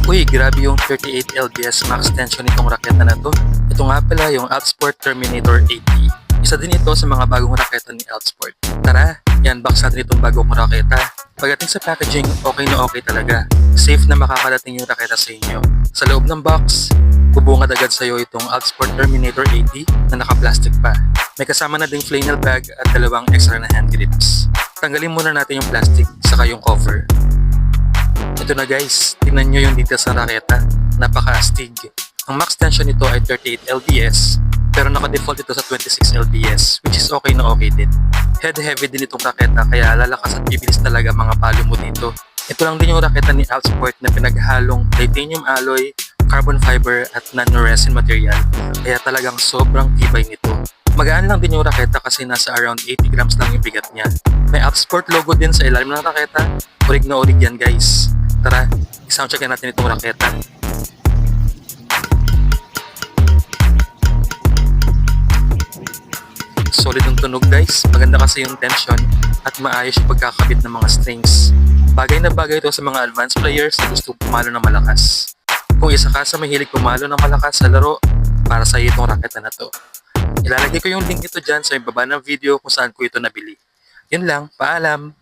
Uy, grabe yung 38 lbs max tension nitong raketa na to. Ito nga pala yung Outsport Terminator 80. Isa din ito sa mga bagong raketa ni Outsport. Tara, i-unbox natin itong bagong raketa. Pagdating sa packaging, okay na okay talaga. Safe na makakadating yung raketa sa inyo. Sa loob ng box, bubungad agad sa'yo itong Outsport Terminator 80 na naka-plastic pa. May kasama na ding flannel bag at dalawang extra na hand grips. Tanggalin muna natin yung plastic, saka yung cover. Ito na guys, tingnan nyo yung details ng raketa. Napaka-astig. Ang max tension nito ay 38 lbs, pero naka-default ito sa 26 lbs, which is okay na okay din. Head heavy din itong raketa, kaya lalakas at bibilis talaga mga palo mo dito. Ito lang din yung raketa ni Outsport na pinaghalong titanium alloy, carbon fiber at nano-resin material, kaya talagang sobrang tibay nito. Magaan lang din yung raketa kasi nasa around 80 grams lang yung bigat niya. May Outsport logo din sa ilalim ng raketa. Urig na urig yan guys. Tara, i-soundcheckin natin itong raketa. Solid ang tunog guys, maganda kasi yung tension at maayos yung pagkakabit ng mga strings. Bagay na bagay ito sa mga advanced players na gusto pumalo ng malakas. Kung isa ka sa mahilig pumalo ng malakas sa laro, para sa iyo itong raketa na to. Ilalagay ko yung link nito dyan sa ibaba ng video kung saan ko ito nabili. Yun lang, paalam!